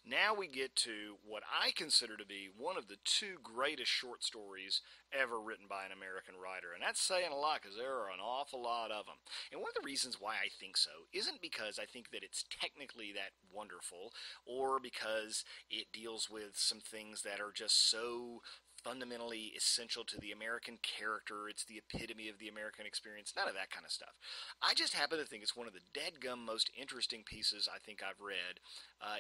Now we get to what I consider to be one of the two greatest short stories ever written by an American writer. And that's saying a lot because there are an awful lot of them. And one of the reasons why I think so isn't because I think that it's technically that wonderful or because it deals with some things that are just so fundamentally essential to the American character. It's the epitome of the American experience. None of that kind of stuff. I just happen to think it's one of the deadgum most interesting pieces I think I've read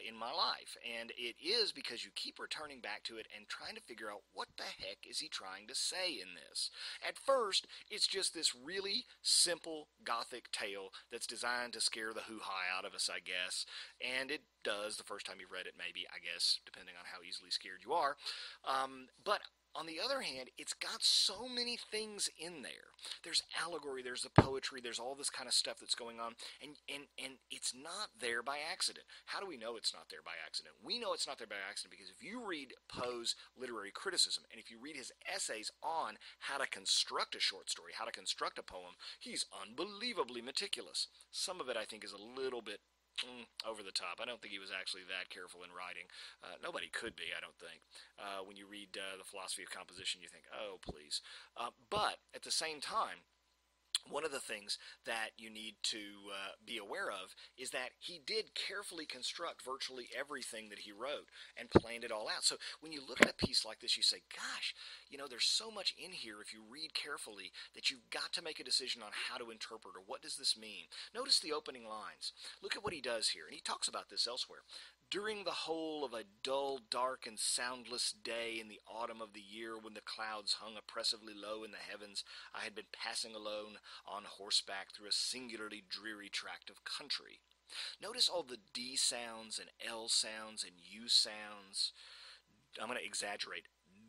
in my life. And it is because you keep returning back to it and trying to figure out what the heck is he trying to say in this. At first, it's just this really simple gothic tale that's designed to scare the hoo-ha out of us, I guess. And it does the first time you've read it, maybe, I guess, depending on how easily scared you are. But on the other hand, it's got so many things in there. There's allegory, there's the poetry, there's all this kind of stuff that's going on, and it's not there by accident. How do we know it's not there by accident? We know it's not there by accident because if you read Poe's literary criticism, and if you read his essays on how to construct a short story, how to construct a poem, he's unbelievably meticulous. Some of it, I think, is a little bit over the top. I don't think he was actually that careful in writing. Nobody could be, I don't think. When you read The Philosophy of Composition, you think, oh, please. But at the same time, one of the things that you need to be aware of is that he did carefully construct virtually everything that he wrote and planned it all out. So when you look at a piece like this, you say, gosh, there's so much in here if you read carefully that you've got to make a decision on how to interpret or what does this mean. Notice the opening lines. Look at what he does here, and he talks about this elsewhere. During the whole of a dull, dark, and soundless day in the autumn of the year when the clouds hung oppressively low in the heavens, I had been passing alone on horseback through a singularly dreary tract of country. Notice all the D sounds and L sounds and U sounds. I'm going to exaggerate.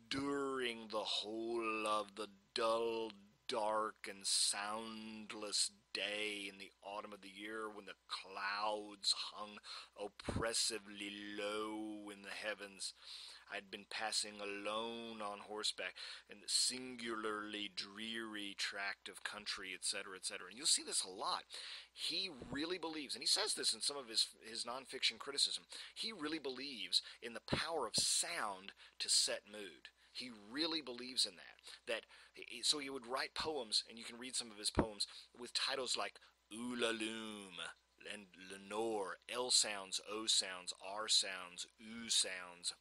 During the whole of the dull, dark, and soundless day in the autumn of the year when the clouds hung oppressively low in the heavens. I had been passing alone on horseback in the singularly dreary tract of country, etc., etc. And you'll see this a lot. He really believes, and he says this in some of his nonfiction criticism, he really believes in the power of sound to set mood. He really believes in that. So he would write poems, and you can read some of his poems, with titles like Oulaloom and Lenore, L sounds, O sounds, R sounds, U sounds,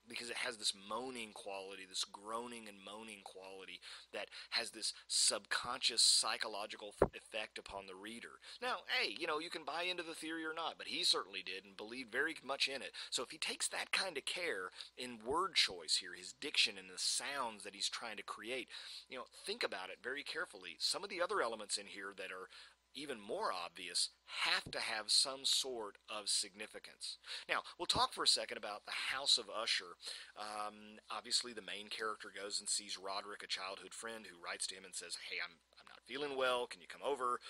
because it has this moaning quality, this groaning and moaning quality that has this subconscious psychological effect upon the reader. Now, hey, you can buy into the theory or not, but he certainly did and believed very much in it. So if he takes that kind of care in word choice here, his diction and the sounds that he's trying to create, think about it very carefully. Some of the other elements in here that are even more obvious, have to have some sort of significance. Now, we'll talk for a second about the House of Usher. Obviously, the main character goes and sees Roderick, a childhood friend, who writes to him and says, hey, I'm not feeling well, can you come over?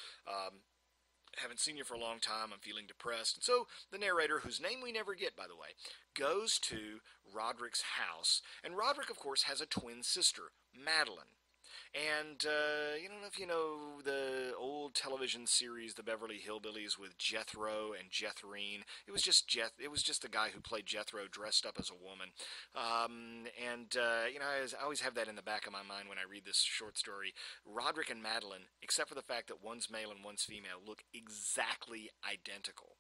Haven't seen you for a long time, I'm feeling depressed. And so the narrator, whose name we never get, by the way, goes to Roderick's house. And Roderick, of course, has a twin sister, Madeline. And I don't know if you know the old television series, The Beverly Hillbillies, with Jethro and Jethrine. It was just the guy who played Jethro dressed up as a woman. I always have that in the back of my mind when I read this short story. Roderick and Madeline, except for the fact that one's male and one's female, look exactly identical.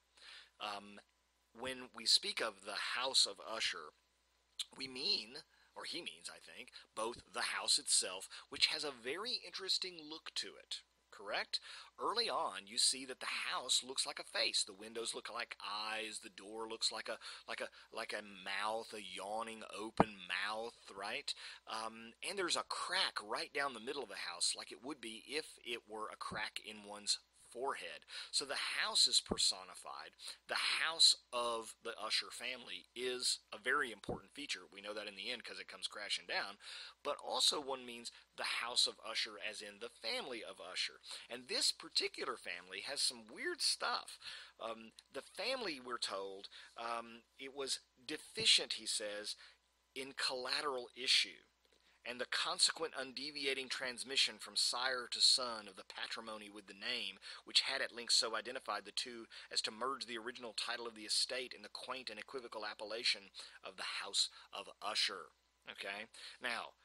When we speak of the House of Usher, we mean, or he means, I think, both the house itself, which has a very interesting look to it. Correct? Early on, you see that the house looks like a face. The windows look like eyes. The door looks like a mouth, a yawning open mouth, right? And there's a crack right down the middle of the house, like it would be if it were a crack in one's forehead. So the house is personified. The house of the Usher family is a very important feature. We know that in the end because it comes crashing down. But also one means the house of Usher as in the family of Usher. And this particular family has some weird stuff. The family, we're told, it was deficient, he says, in collateral issue. and the consequent undeviating transmission from sire to son of the patrimony with the name, which had at length so identified the two as to merge the original title of the estate in the quaint and equivocal appellation of the House of Usher. Okay? Now,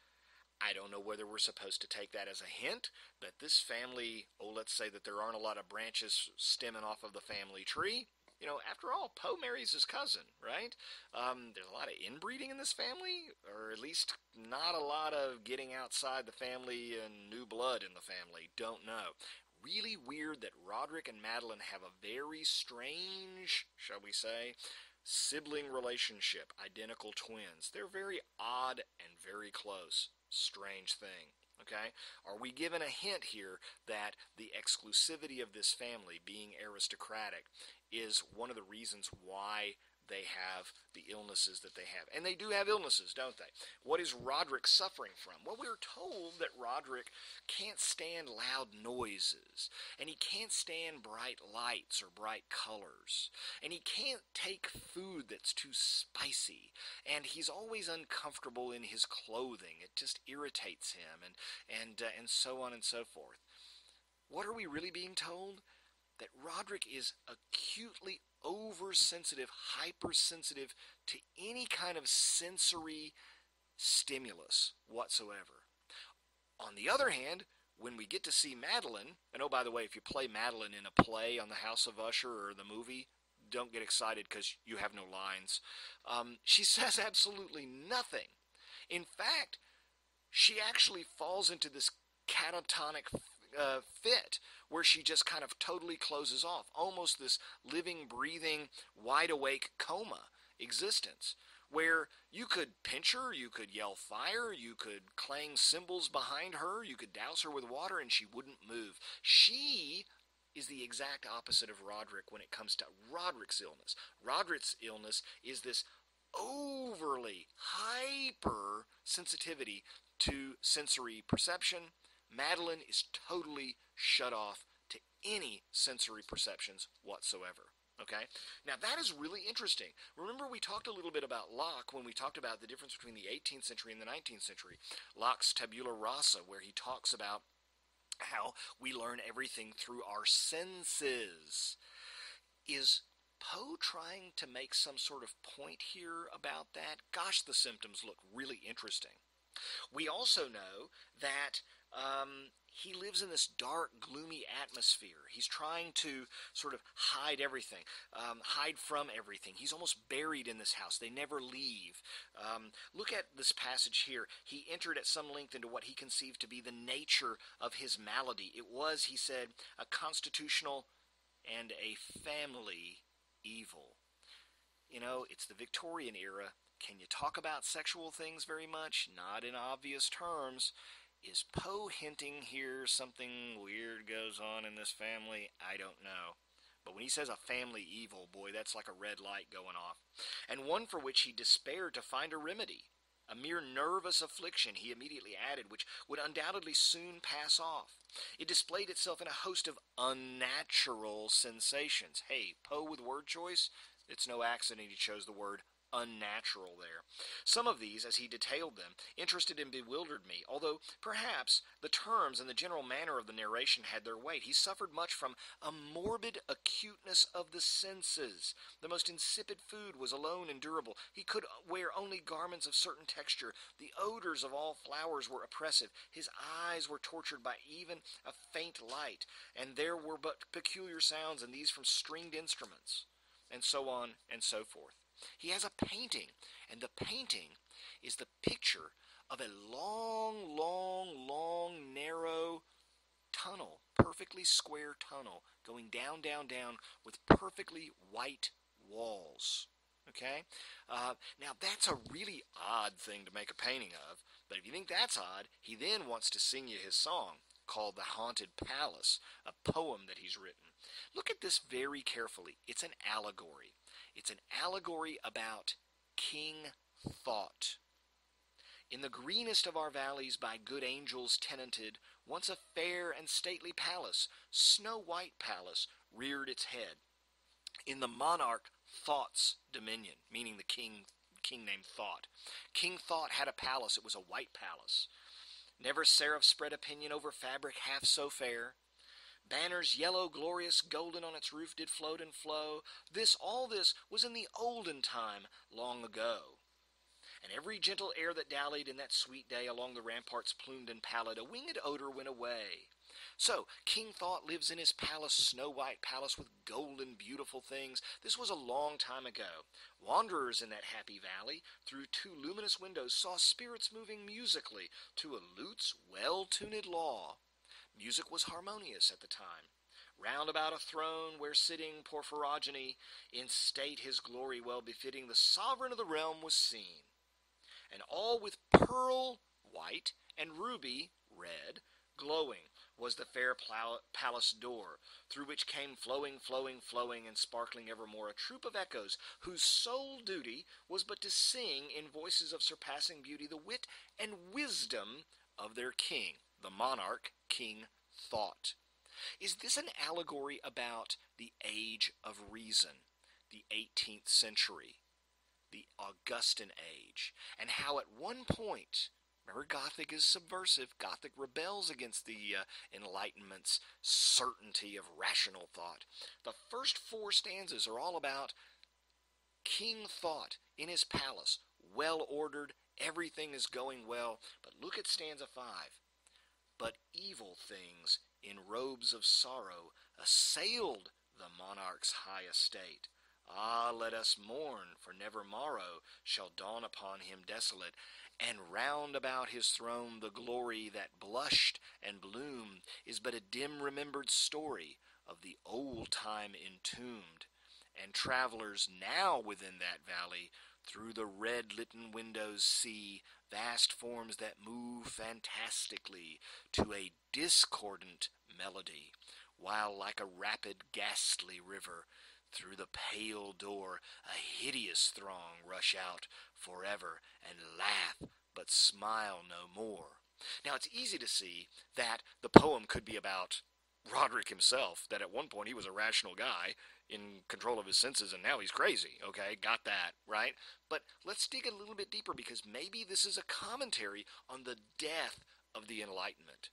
I don't know whether we're supposed to take that as a hint that this family, let's say that there aren't a lot of branches stemming off of the family tree. You know, after all, Poe marries his cousin, right? There's a lot of inbreeding in this family, or at least not a lot of getting outside the family and new blood in the family. Don't know. Really weird that Roderick and Madeline have a very strange, shall we say, sibling relationship, identical twins. They're very odd and very close. Strange thing. Okay? Are we given a hint here that the exclusivity of this family, being aristocratic, is one of the reasons why they have the illnesses that they have? And they do have illnesses, don't they? What is Roderick suffering from? Well, we're told that Roderick can't stand loud noises, and he can't stand bright lights or bright colors, and he can't take food that's too spicy, and he's always uncomfortable in his clothing. It just irritates him, and so on and so forth. What are we really being told? That Roderick is acutely oversensitive, hypersensitive to any kind of sensory stimulus whatsoever. On the other hand, when we get to see Madeline, and oh, by the way, if you play Madeline in a play on the House of Usher or the movie, don't get excited because you have no lines. She says absolutely nothing. In fact, she actually falls into this catatonic fit where she just kind of totally closes off, almost this living, breathing, wide awake coma existence, where you could pinch her, you could yell fire, you could clang cymbals behind her, you could douse her with water, and she wouldn't move. She is the exact opposite of Roderick when it comes to Roderick's illness. Roderick's illness is this overly hyper sensitivity to sensory perception. Madeline is totally shut off to any sensory perceptions whatsoever. Okay? Now that is really interesting. Remember we talked a little bit about Locke when we talked about the difference between the 18th century and the 19th century. Locke's tabula rasa, where he talks about how we learn everything through our senses. Is Poe trying to make some sort of point here about that? Gosh, the symptoms look really interesting. We also know that he lives in this dark, gloomy atmosphere. He's trying to sort of hide everything, hide from everything. He's almost buried in this house. They never leave. Look at this passage here. He entered at some length into what he conceived to be the nature of his malady. It was, he said, a constitutional and a family evil. You know, it's the Victorian era. Can you talk about sexual things very much? Not in obvious terms. Is Poe hinting here something weird goes on in this family? I don't know. But when he says a family evil, boy, that's like a red light going off. And one for which he despaired to find a remedy. A mere nervous affliction, he immediately added, which would undoubtedly soon pass off. It displayed itself in a host of unnatural sensations. Hey, Poe with word choice? It's no accident he chose the word unnatural there. Some of these, as he detailed them, interested and bewildered me, although perhaps the terms and the general manner of the narration had their weight. He suffered much from a morbid acuteness of the senses. The most insipid food was alone endurable. He could wear only garments of certain texture. The odors of all flowers were oppressive. His eyes were tortured by even a faint light, and there were but peculiar sounds, and these from stringed instruments, and so on and so forth. He has a painting, and the painting is the picture of a long, long, long, narrow tunnel, perfectly square tunnel, going down, down, down, with perfectly white walls. Okay? Now, that's a really odd thing to make a painting of, but if you think that's odd, he then wants to sing you his song, called The Haunted Palace, a poem that he's written. Look at this very carefully. It's an allegory. It's an allegory about King Thought. In the greenest of our valleys by good angels tenanted, once a fair and stately palace, snow-white palace, reared its head. In the monarch Thought's dominion, meaning the king king named Thought. King Thought had a palace. It was a white palace. Never seraph spread a pinion over fabric half so fair. Banners yellow, glorious, golden on its roof did float and flow. All this was in the olden time, long ago. And every gentle air that dallied in that sweet day along the ramparts plumed and pallid, a winged odor went away. So, King Thought lives in his palace, snow-white palace with golden, beautiful things. This was a long time ago. Wanderers in that happy valley, through two luminous windows, saw spirits moving musically to a lute's well-tuned law. Music was harmonious at the time. Round about a throne where sitting Porphyrogeny, in state his glory well befitting, the sovereign of the realm was seen. And all with pearl white and ruby red glowing was the fair palace door, through which came flowing, flowing, flowing, and sparkling evermore a troop of echoes, whose sole duty was but to sing in voices of surpassing beauty the wit and wisdom of their king, the monarch, King Thought. Is this an allegory about the age of reason, the 18th century, the Augustan age, and how at one point, remember, Gothic is subversive. Gothic rebels against the Enlightenment's certainty of rational thought. The first four stanzas are all about King Thought in his palace, well ordered, everything is going well. But look at stanza 5. But evil things in robes of sorrow assailed the monarch's high estate. Ah, let us mourn, for never morrow shall dawn upon him desolate, and round about his throne the glory that blushed and bloomed is but a dim remembered story of the old time entombed. And travelers now within that valley through the red-litten windows see vast forms that move fantastically to a discordant melody, while like a rapid ghastly river through the pale door a hideous throng rush out forever and laugh but smile no more. Now it's easy to see that the poem could be about Roderick himself, that at one point he was a rational guy in control of his senses and now he's crazy. Okay, got that, right? But let's dig a little bit deeper, because maybe this is a commentary on the death of the Enlightenment.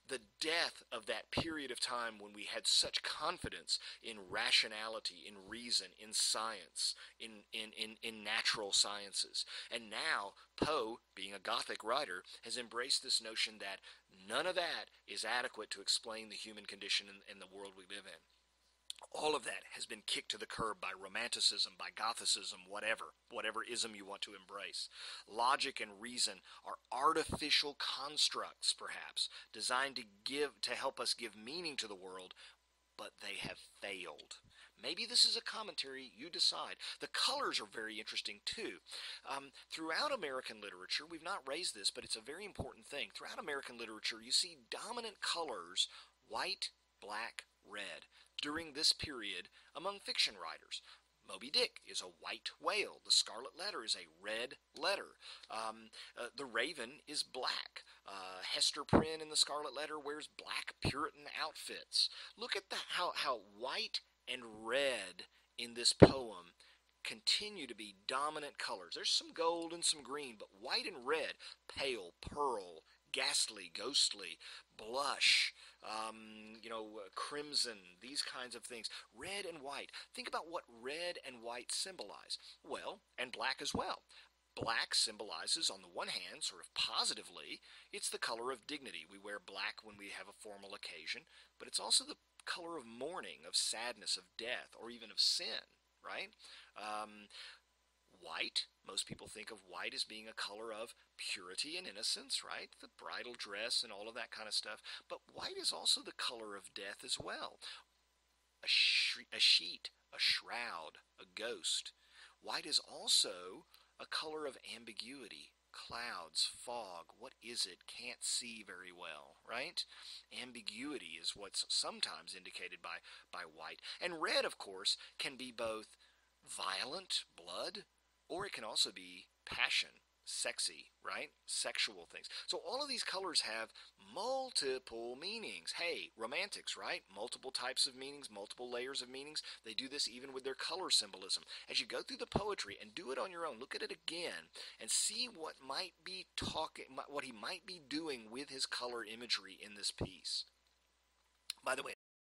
The death of that period of time when we had such confidence in rationality, in reason, in science, in natural sciences. And now Poe, being a Gothic writer, has embraced this notion that none of that is adequate to explain the human condition in the world we live in. All of that has been kicked to the curb by Romanticism, by Gothicism, whatever ism you want to embrace. Logic and reason are artificial constructs, perhaps, designed to help us give meaning to the world, but they have failed. Maybe this is a commentary, you decide. The colors are very interesting too. Throughout American literature, we've not raised this, but it's a very important thing. Throughout American literature, you see dominant colors, white, black, red, during this period among fiction writers. Moby Dick is a white whale. The Scarlet Letter is a red letter. The Raven is black. Hester Prynne in the Scarlet Letter wears black Puritan outfits. Look at how white and red in this poem continue to be dominant colors. There's some gold and some green, but white and red, pale, pearl, ghastly, ghostly, blush, crimson, these kinds of things. Red and white. Think about what red and white symbolize. Well, and black as well. Black symbolizes, on the one hand, sort of positively, it's the color of dignity. We wear black when we have a formal occasion, but it's also the color of mourning, of sadness, of death, or even of sin, right? White, most people think of white as being a color of purity and innocence, right? The bridal dress and all of that kind of stuff. But white is also the color of death as well. A sheet, a shroud, a ghost. White is also a color of ambiguity. Clouds, fog, what is it? Can't see very well, right? Ambiguity is what's sometimes indicated by white. And red, of course, can be both violent, blood, or it can also be passion, sexy, right? Sexual things. So all of these colors have multiple meanings. Hey, romantics, right? Multiple types of meanings, multiple layers of meanings. They do this even with their color symbolism. As you go through the poetry and do it on your own, look at it again and see what he might be doing with his color imagery in this piece. By the way,